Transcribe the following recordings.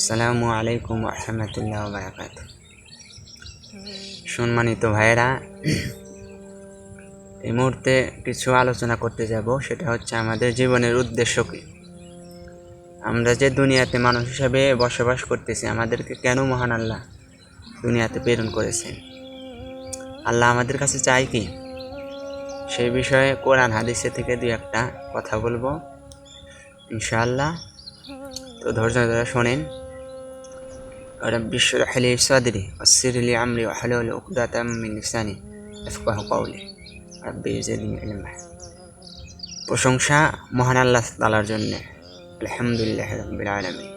আসসালামু আলাইকুম রহমতুল্লাহ বারাকাত। সম্মানিত ভাইয়েরা, এই মুহূর্তে কিছু আলোচনা করতে যাব, সেটা হচ্ছে আমাদের জীবনের উদ্দেশ্য কী। আমরা যে দুনিয়াতে মানুষ হিসাবে বসবাস করতেছি, আমাদেরকে কেন মহান আল্লাহ দুনিয়াতে প্রেরণ করেছেন, আল্লাহ আমাদের কাছে চাই কি, সেই বিষয়ে কোরআন হাদিসে থেকে দুই একটা কথা বলবো ইনশাআল্লাহ। তো ধৈর্য ধরে শোনেন। رب اشرح لي صدري ويسر لي امري واحلل عقدة من لساني يفقهوا قولي رب زدني علما। প্রশংসা মহান আল্লাহ তাআলার জন্য। আলহামদুলিল্লাহ রাব্বিল আলামিন।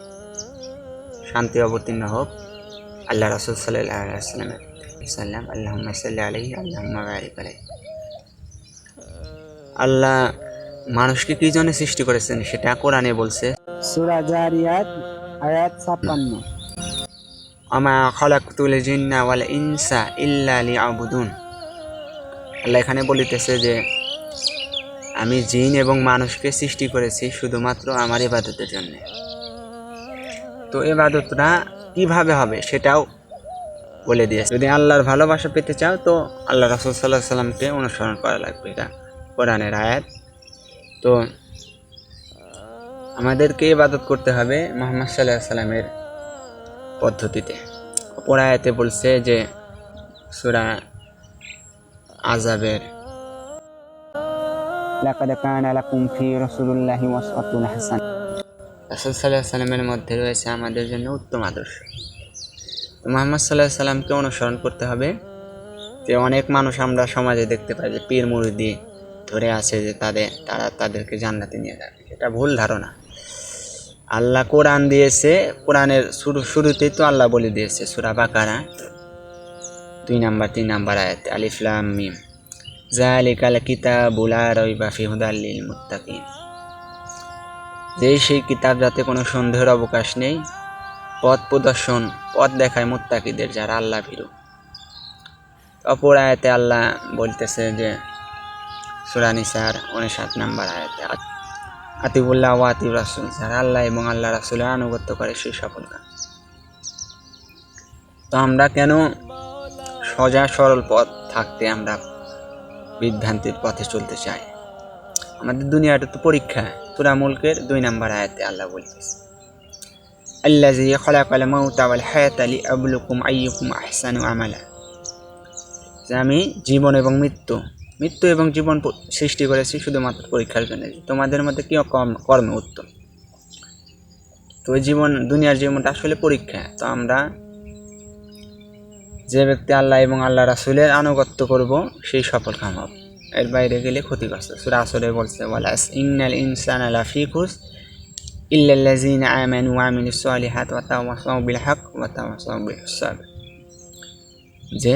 শান্তি অবতীর্ণ হোক আল্লাহ রাসূল সাল্লাল্লাহু আলাইহি ওয়াসাল্লাম। আল্লাহুম্মা সাল্লি আলাইহি আল্লাহুম্মা বারিক আলাইহি। আল্লাহ মানুষকে কি জন্য সৃষ্টি করেছেন সেটা কোরআনে বলছে, সূরা জারিয়াত আয়াত 56। আমা খালাকতুল জিন্না ওয়াল ইনসা ইল্লা লিয়াবুদুন। আল্লাহ এখানে বলিতেছে যে আমি জিন এবং মানুষকে সৃষ্টি করেছি শুধুমাত্র আমার ইবাদতের জন্য। তো ইবাদতটা কিভাবে হবে সেটাও বলে দিয়েছে। যদি আল্লাহর ভালোবাসা পেতে চাও তো আল্লাহ রাসূল সাল্লাল্লাহু আলাইহি ওয়াসাল্লামকে অনুসরণ করা লাগবে, এটা কোরআনের আয়াত। তো আমাদেরকে ইবাদত করতে হবে মুহাম্মদ সাল্লাল্লাহু আলাইহি ওয়াসাল্লামের পদ্ধতিতে। অপর আয়াতে বলছে যে সূরা আযাবের লাকাদ কানা লাকুম ফি রাসূলিল্লাহি উসওয়াতুন হাসানাহ। রাসূল সাল্লাল্লাহু আলাইহি ওয়াসাল্লামের মধ্যে রয়েছে আমাদের জন্য উত্তম আদর্শ। তো মুহাম্মদ সাল্লাল্লাহু আলাইহি ওয়াসাল্লামকে অনুসরণ করতে হবে। যে অনেক মানুষ আমরা সমাজে দেখতে পাই যে পীর মুরিদি ধরে আছে যে তাদেরকে জান্নাতে নিয়ে যাবে, এটা ভুল ধারণা। আল্লাহ কোরআন দিয়েছে, কোরআনের শুরুতেই তো আল্লাহ বলে দিয়েছে সূরা বাকারা 2 নম্বর 3 নম্বর আয়াতে, আলিফ লাম মিম যালিকাল কিতাবু লা রাইবা ফিহি হুদাল লিল মুত্তাকিন। যে সেই কিতাব যাতে কোনো সন্দেহের অবকাশ নেই, পথ প্রদর্শন, পথ দেখায় মুত্তাকিদের, যারা আল্লাহ ভীরু। অপর আয়াতে আল্লাহ বলতেছে যে সূরা নিসার 59 নম্বর আয়াতে, আতিউল্লাহ ওয়া আতিউর রাসূল, যারা আল্লাহ এবং আল্লাহ রাসূলের আনুগত্য করে সেই সফল কাম। তো আমরা কেন সোজা সরল পথ থাকতে আমরা বিভ্রান্তির পথে চলতে চাই? আমাদের দুনিয়াটা তো পরীক্ষা। সূরা মুলকের 2 নম্বর আয়াতে আল্লাহ বলতেছে, আল্লাযী খালাকাল মাউতা ওয়াল হায়াতা লিয়াবলুকুম আইয়ুকুম আহসানু আমালা। যে আমি জীবন এবং মৃত্যু এবং জীবন সৃষ্টি করেছি শুধুমাত্র পরীক্ষার জন্য, তোমাদের মধ্যে কি কর্মে উত্তম। তো দুনিয়ার জীবনটা আসলে পরীক্ষা। তো আমরা যে ব্যক্তি আল্লাহ এবং আল্লাহ রাসূলের আনুগত্য করব সেই সফল কাম হবে, এর বাইরে গেলে ক্ষতিগ্রস্ত। সূরা আসরে বলছে, ওয়ালাস ইন্নাল ইনসানা লাফি খুস ইল্লাল্লাযীনা আমানু ওয়া আমিলুস সালিহাত ওয়া তাওয়াসাউ বিল হক ওয়া তাওয়াসাউ বিস সাবর। যে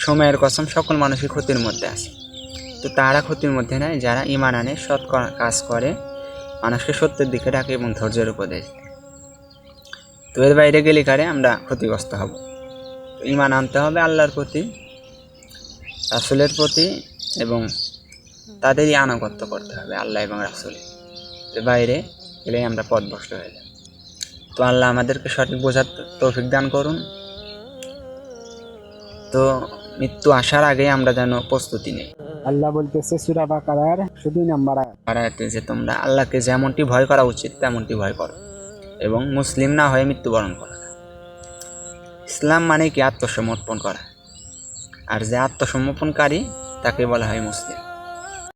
সময়ের কসম, সকল মানুষই ক্ষতির মধ্যে আছে। তো তারা ক্ষতির মধ্যে নাই যারা ঈমান আনে, সৎ কাজ করে, মানুষকে সত্যের দিকে ডাকে এবং ধৈর্যের উপদেশ দেয়। তো এর বাইরে গেলে কারে আমরা ক্ষতিগ্রস্ত হব। তো ঈমান আনতে হবে আল্লাহর প্রতি, রাসূলের প্রতি, এবং তাদেরই আনুগত্য করতে হবে, আল্লাহ এবং রাসূলের। এর বাইরে গেলে আমরা পথভ্রষ্ট হয়ে যাব। তো আল্লাহ আমাদেরকে সঠিক বোঝার তৌফিক দান করুন। তো মৃত্যু আসার আগে আমরা যেন প্রস্তুতি নেই। আল্লাহ বলতেছে সূরা বাকারার 2 নম্বর আয়াতে যে তোমরা আল্লাহকে যেমনটি ভয় করা উচিত তেমনটি ভয় করো এবং মুসলিম না হয়ে মৃত্যুবরণ করো না। ইসলাম মানে কি? আত্মসমর্পণ করা। আর যে আত্মসমর্পণকারী তাকে বলা হয় মুসলিম।